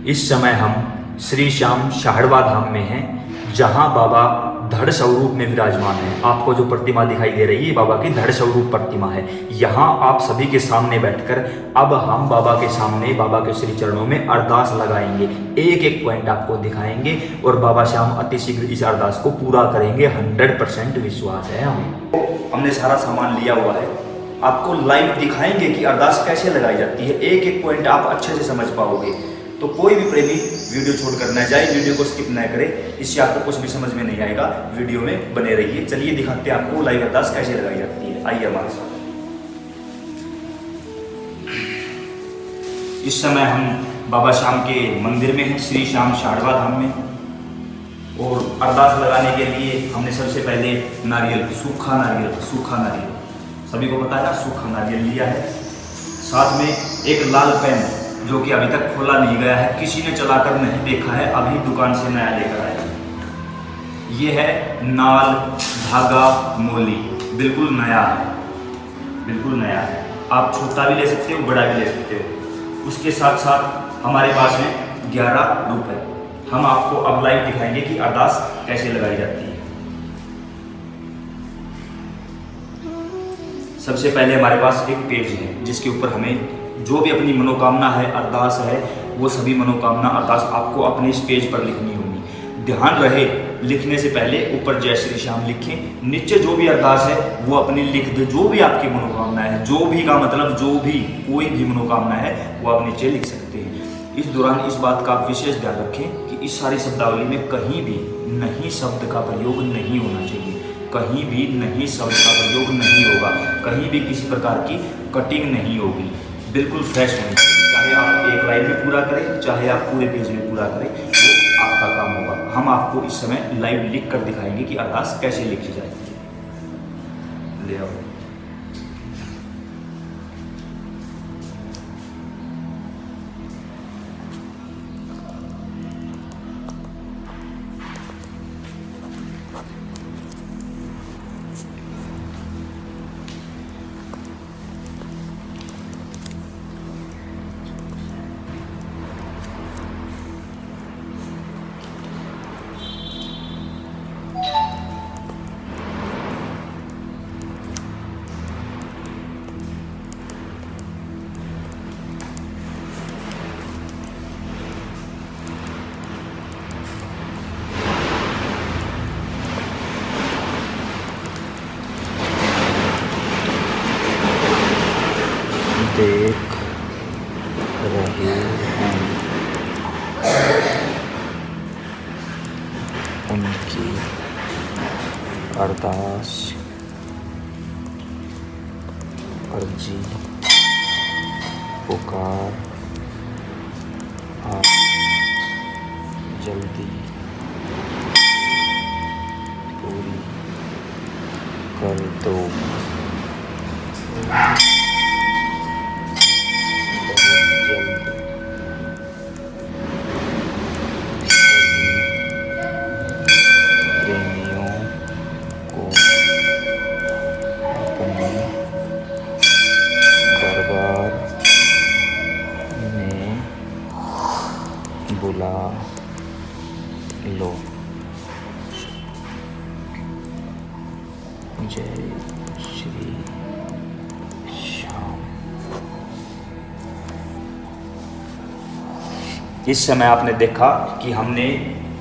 इस समय हम श्री श्याम शाहड़वा धाम में हैं, जहां बाबा धड़ स्वरूप में विराजमान है। आपको जो प्रतिमा दिखाई दे रही है बाबा की धड़ स्वरूप प्रतिमा है। यहाँ आप सभी के सामने बैठकर अब हम बाबा के सामने बाबा के श्री चरणों में अरदास लगाएंगे। एक एक पॉइंट आपको दिखाएंगे और बाबा श्याम अति शीघ्र इस अरदास को पूरा करेंगे। 100% विश्वास है हमें। हमने सारा सामान लिया हुआ है, आपको लाइव दिखाएंगे कि अरदास कैसे लगाई जाती है। एक एक पॉइंट आप अच्छे से समझ पाओगे। तो कोई भी प्रेमी वीडियो छोड़कर न जाए, वीडियो को स्किप न करे, इससे आपको कुछ भी समझ में नहीं आएगा। वीडियो में बने रहिए। चलिए दिखाते हैं आपको लाइव अरदास कैसे लगाई जाती है। आइए हमारे साथ। इस समय हम बाबा श्याम के मंदिर में हैं, श्री श्याम शाहड़वा धाम में। और अरदास लगाने के लिए हमने सबसे पहले नारियल, सूखा नारियल सभी को पता है ना, सूखा नारियल लिया है। साथ में एक लाल पेन जो कि अभी तक खोला नहीं गया है, किसी ने चलाकर नहीं देखा है, अभी दुकान से नया लेकर आया। ये है नाल, धागा, मोली, बिल्कुल नया है। आप छोटा भी ले सकते हो, बड़ा भी ले सकते हो। उसके साथ साथ हमारे पास में 11 रुपए। हम आपको अब लाइव दिखाएंगे कि अरदास कैसे लगाई जाती है। सबसे पहले हमारे पास एक पेज है जिसके ऊपर हमें जो भी अपनी मनोकामना है, अरदास है, वो सभी मनोकामना अरदास आपको अपने इस पेज पर लिखनी होगी। ध्यान रहे, लिखने से पहले ऊपर जय श्री श्याम लिखें, नीचे जो भी अरदास है वो अपनी लिख दे। जो भी आपकी मनोकामना है, जो भी का मतलब जो भी कोई भी मनोकामना है वो आप नीचे लिख सकते हैं। इस दौरान इस बात का विशेष ध्यान रखें कि इस सारी शब्दावली में कहीं भी नहीं शब्द का प्रयोग नहीं होना चाहिए। कहीं भी नहीं शब्द का प्रयोग नहीं होगा, कहीं भी किसी प्रकार की कटिंग नहीं होगी, बिल्कुल फ्रेश होनी चाहिए। चाहे आप एक लाइन में पूरा करें, चाहे आप पूरे पेज में पूरा करें, वो आपका काम होगा। हम आपको इस समय लाइव लिख कर दिखाएंगे कि अरदास कैसे लिखी जाती है। ले आओ। देख रहे हैं उनकी अरदास, अर्जी, पुकार आप जल्दी पूरी कर दो। बुला लो। जय श्री श्याम। इस समय आपने देखा कि हमने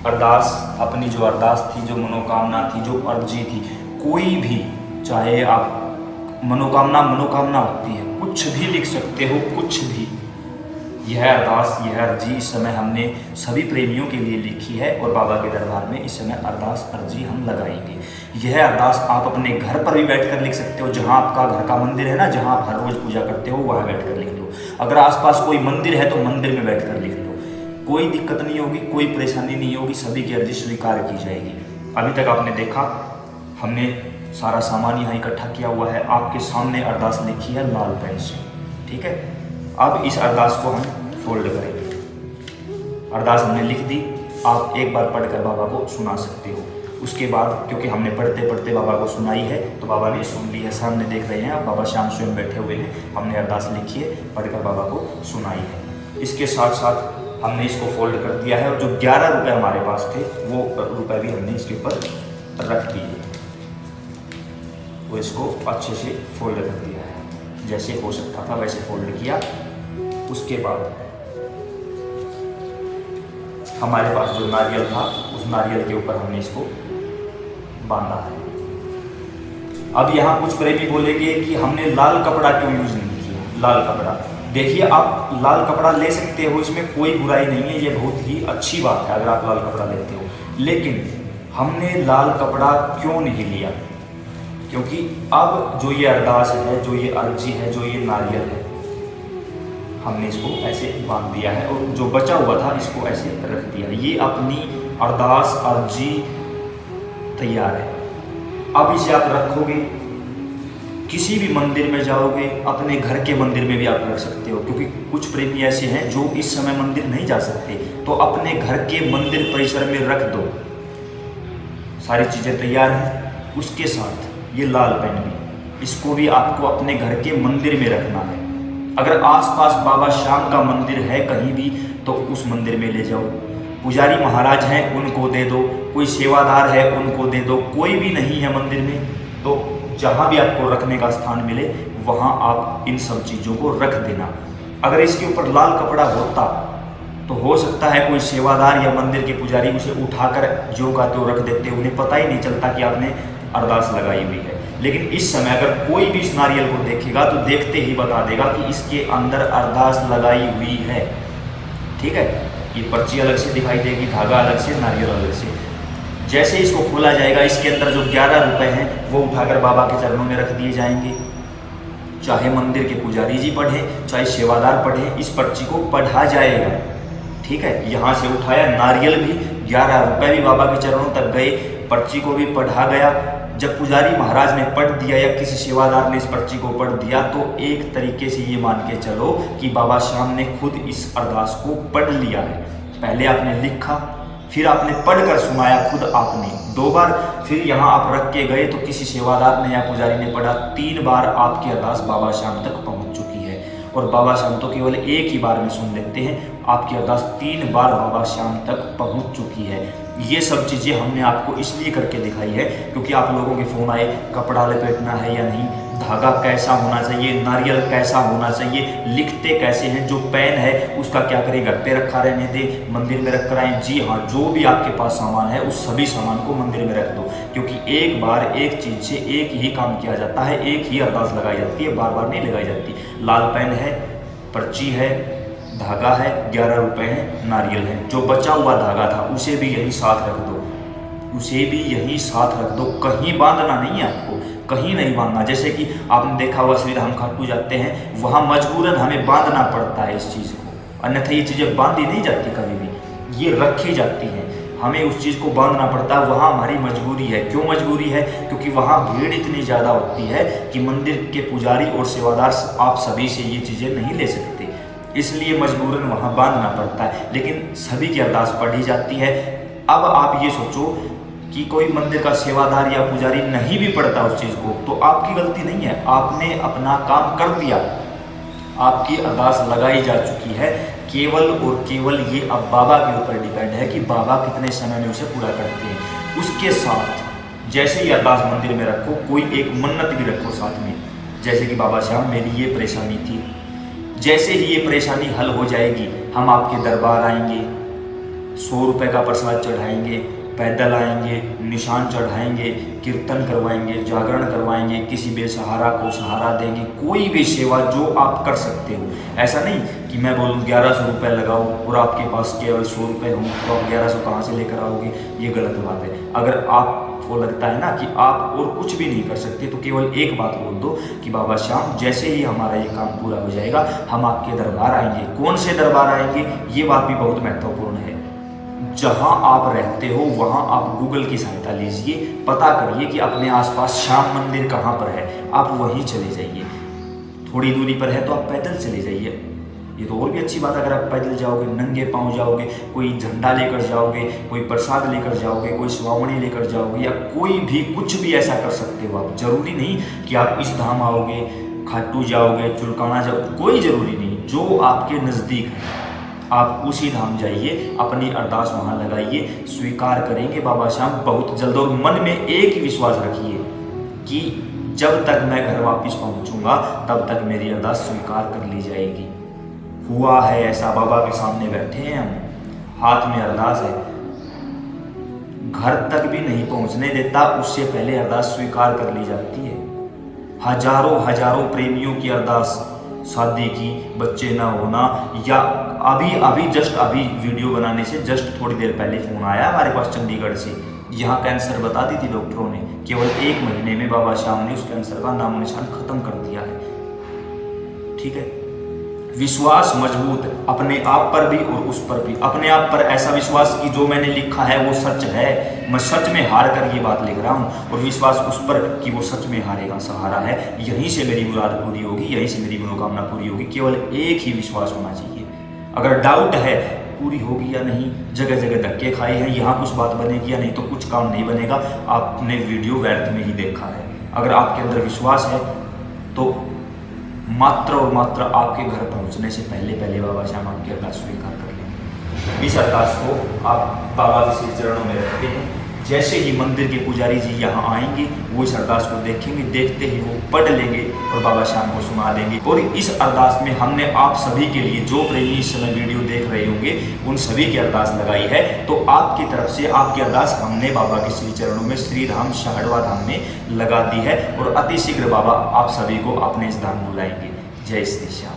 अरदास, अपनी जो अरदास थी, जो मनोकामना थी, जो अर्जी थी, कोई भी, चाहे आप मनोकामना होती है, कुछ भी लिख सकते हो, कुछ भी। यह अरदास, यह अर्जी इस समय हमने सभी प्रेमियों के लिए लिखी है और बाबा के दरबार में इस समय अरदास अर्जी हम लगाएंगे। यह अरदास आप अपने घर पर भी बैठकर लिख सकते हो, जहां आपका घर का मंदिर है ना, जहां आप हर रोज पूजा करते हो, वहां बैठकर लिख लो। अगर आसपास कोई मंदिर है तो मंदिर में बैठकर लिख लो। कोई दिक्कत नहीं होगी, कोई परेशानी नहीं होगी, सभी की अर्जी स्वीकार की जाएगी। अभी तक आपने देखा हमने सारा सामान यहाँ इकट्ठा किया हुआ है। आपके सामने अरदास लिखी है लाल पेन से, ठीक है। अब इस अरदास को हम फोल्ड करेंगे। अरदास हमने लिख दी, आप एक बार पढ़कर बाबा को सुना सकते हो। उसके बाद क्योंकि हमने पढ़ते पढ़ते बाबा को सुनाई है तो बाबा ने सुन ली है। सामने देख रहे हैं आप, बाबा श्याम स्वयं बैठे हुए हैं। हमने अरदास लिखी है, पढ़कर बाबा को सुनाई है। इसके साथ साथ हमने इसको फोल्ड कर दिया है और जो 11 रुपए हमारे पास थे वो रुपए भी हमने इसके ऊपर रख दिए, वो इसको अच्छे से फोल्ड कर दिया है, जैसे हो सकता था वैसे फोल्ड किया। उसके बाद हमारे पास जो नारियल था उस नारियल के ऊपर हमने इसको बांधा है। अब यहाँ कुछ प्रेमी बोलेंगे कि हमने लाल कपड़ा क्यों यूज नहीं किया। लाल कपड़ा, देखिए आप लाल कपड़ा ले सकते हो, इसमें कोई बुराई नहीं है, ये बहुत ही अच्छी बात है अगर आप लाल कपड़ा लेते हो, लेकिन हमने लाल कपड़ा क्यों नहीं लिया, क्योंकि अब जो ये अरदास है, जो ये अर्जी है, जो ये नारियल है, हमने इसको ऐसे बांध दिया है और जो बचा हुआ था इसको ऐसे रख दिया। ये अपनी अरदास अर्जी तैयार है। अब इसे आप रखोगे, किसी भी मंदिर में जाओगे, अपने घर के मंदिर में भी आप रख सकते हो, क्योंकि कुछ प्रेमी ऐसे हैं जो इस समय मंदिर नहीं जा सकते, तो अपने घर के मंदिर परिसर में रख दो। सारी चीज़ें तैयार हैं। उसके साथ ये लाल पेन भी, इसको भी आपको अपने घर के मंदिर में रखना है। अगर आसपास बाबा श्याम का मंदिर है कहीं भी तो उस मंदिर में ले जाओ, पुजारी महाराज हैं उनको दे दो, कोई सेवादार है उनको दे दो, कोई भी नहीं है मंदिर में तो जहाँ भी आपको रखने का स्थान मिले वहाँ आप इन सब चीज़ों को रख देना। अगर इसके ऊपर लाल कपड़ा होता तो हो सकता है कोई सेवादार या मंदिर के पुजारी उसे उठाकर जो का त्यों रख देते, उन्हें पता ही नहीं चलता कि आपने अरदास लगाई हुई है। लेकिन इस समय अगर कोई भी इस नारियल को देखेगा तो देखते ही बता देगा कि इसके अंदर अरदास लगाई हुई है। ठीक है, ये पर्ची अलग से दिखाई देगी, धागा अलग से, नारियल अलग से। जैसे इसको खोला जाएगा इसके अंदर जो 11 रुपए हैं वो उठाकर बाबा के चरणों में रख दिए जाएंगे। चाहे मंदिर के पुजारी जी पढ़े, चाहे सेवादार पढ़े, इस पर्ची को पढ़ा जाएगा। ठीक है, यहाँ से उठाया, नारियल भी 11 रुपए भी बाबा के चरणों तक गए, पर्ची को भी पढ़ा गया। जब पुजारी महाराज ने पढ़ दिया या किसी सेवादार ने इस पर्ची को पढ़ दिया तो एक तरीके से ये मान के चलो कि बाबा श्याम ने खुद इस अरदास को पढ़ लिया है। पहले आपने लिखा, फिर आपने पढ़कर सुनाया खुद आपने 2 बार, फिर यहाँ आप रख के गए तो किसी सेवादार ने या पुजारी ने पढ़ा, 3 बार आपकी अरदास बाबा श्याम तक पहुँच चुकी है। और बाबा श्याम तो केवल एक ही बार में सुन लेते हैं, आपकी अरदास 3 बार बाबा श्याम तक पहुँच चुकी है। ये सब चीज़ें हमने आपको इसलिए करके दिखाई है क्योंकि आप लोगों के फ़ोन आए, कपड़ा लपेटना है या नहीं, धागा कैसा होना चाहिए, नारियल कैसा होना चाहिए, लिखते कैसे हैं, जो पेन है उसका क्या करें, घर पे रखा रहने दे, मंदिर में रख कर आए। जी हाँ, जो भी आपके पास सामान है उस सभी सामान को मंदिर में रख दो, क्योंकि एक बार एक चीज़ से एक ही काम किया जाता है, एक ही अरदास लगाई जाती है, बार बार नहीं लगाई जाती। लाल पेन है, पर्ची है, धागा है, 11 रुपए हैं, नारियल है। जो बचा हुआ धागा था उसे भी यही साथ रख दो, उसे भी यही साथ रख दो, कहीं बांधना नहीं है आपको, कहीं नहीं बांधना। जैसे कि आपने देखा हुआ श्री धाम खाटू जाते हैं, वहाँ मजबूरन हमें बांधना पड़ता है इस चीज़ को, अन्यथा ये चीज़ें बांधी नहीं जाती कभी भी, ये रखी जाती हैं, हमें उस चीज़ को बांधना पड़ता है। वहाँ हमारी मजबूरी है। क्यों मजबूरी है? क्योंकि वहाँ भीड़ इतनी ज़्यादा होती है कि मंदिर के पुजारी और सेवादार आप सभी से ये चीज़ें नहीं ले सकते, इसलिए मजबूरन वहाँ बांधना पड़ता है। लेकिन सभी की अरदास पढ़ी जाती है। अब आप ये सोचो कि कोई मंदिर का सेवादार या पुजारी नहीं भी पढ़ता उस चीज़ को, तो आपकी गलती नहीं है, आपने अपना काम कर दिया, आपकी अरदास लगाई जा चुकी है। केवल और केवल ये अब बाबा के ऊपर डिपेंड है कि बाबा कितने समय में उसे पूरा करते हैं। उसके साथ जैसे ही अरदास मंदिर में रखो, कोई एक मन्नत भी रखो साथ में, जैसे कि बाबा श्याम मेरी ये परेशानी थी, जैसे ही ये परेशानी हल हो जाएगी हम आपके दरबार आएंगे, 100 रुपये का प्रसाद चढ़ाएंगे, पैदल आएंगे, निशान चढ़ाएंगे, कीर्तन करवाएंगे, जागरण करवाएंगे, किसी बेसहारा को सहारा देंगे, कोई भी सेवा जो आप कर सकते हो। ऐसा नहीं कि मैं बोलूँ 1100 रुपये लगाओ और आपके पास केवल 100 रुपये हों तो आप 1100 कहाँ से लेकर आओगे, ये गलत बात है। अगर आपको लगता है ना कि आप और कुछ भी नहीं कर सकते तो केवल एक बात बोल दो कि बाबा श्याम जैसे ही हमारा ये काम पूरा हो जाएगा हम आपके दरबार आएंगे। कौन से दरबार आएंगे, ये बात भी बहुत महत्वपूर्ण है। जहां आप रहते हो वहां आप गूगल की सहायता लीजिए, पता करिए कि अपने आसपास श्याम मंदिर कहां पर है, आप वहीं चले जाइए। थोड़ी दूरी पर है तो आप पैदल चले जाइए, ये तो और भी अच्छी बात है। अगर आप पैदल जाओगे, नंगे पांव जाओगे, कोई झंडा लेकर जाओगे, कोई प्रसाद लेकर जाओगे, कोई सुहावनी लेकर जाओगे, या कोई भी कुछ भी ऐसा कर सकते हो आप। जरूरी नहीं कि आप इस धाम आओगे, खाटू जाओगे, चुलकाना जाओगे, कोई ज़रूरी नहीं। जो आपके नज़दीक है आप उसी धाम जाइए, अपनी अरदास वहाँ लगाइए, स्वीकार करेंगे बाबा श्याम बहुत जल्द। और मन में एक ही विश्वास रखिए कि जब तक मैं घर वापस पहुँचूंगा तब तक मेरी अरदास स्वीकार कर ली जाएगी। हुआ है ऐसा, बाबा के सामने बैठे हैं हम, हाथ में अरदास है, घर तक भी नहीं पहुंचने देता, उससे पहले अरदास स्वीकार कर ली जाती है। हजारों हजारों प्रेमियों की अरदास, शादी की, बच्चे ना होना, या अभी जस्ट वीडियो बनाने से जस्ट थोड़ी देर पहले फोन आया हमारे पास चंडीगढ़ से, यहाँ कैंसर बता दी थी डॉक्टरों ने, केवल 1 महीने में बाबा श्याम ने उस कैंसर का नामो निशान खत्म कर दिया है। ठीक है, विश्वास मजबूत अपने आप पर भी और उस पर भी। अपने आप पर ऐसा विश्वास कि जो मैंने लिखा है वो सच है, मैं सच में हार कर ये बात लिख रहा हूँ, और विश्वास उस पर कि वो सच में हारेगा, सहारा है, यहीं से मेरी मुराद पूरी होगी, यहीं से मेरी मनोकामना पूरी होगी। केवल एक ही विश्वास होना चाहिए। अगर डाउट है पूरी होगी या नहीं, जगह जगह धक्के खाए हैं, यहाँ कुछ बात बनेगी या नहीं, तो कुछ काम नहीं बनेगा। आपने वीडियो व्यर्थ में ही देखा है। अगर आपके अंदर विश्वास है तो मात्र और मात्र आपके घर पहुंचने से पहले बाबा श्याम आपकी अरदास स्वीकार कर लेंगे। इस अरदास को आप बाबा के श्री चरणों में रखते हैं। जैसे ही मंदिर के पुजारी जी यहाँ आएंगे, वो इस अरदास को देखेंगे, देखते ही वो पढ़ लेंगे और बाबा श्याम को सुना देंगे। और इस अरदास में हमने आप सभी के लिए, जो प्रेमी इस समय वीडियो देख रहे होंगे, उन सभी की अरदास लगाई है। तो आपकी तरफ से आपकी अरदास हमने बाबा के श्री चरणों में, श्री धाम शाहड़वा धाम में लगा दी है, और अति शीघ्र बाबा आप सभी को अपने इस धाम बुलाएंगे। जय श्री श्याम।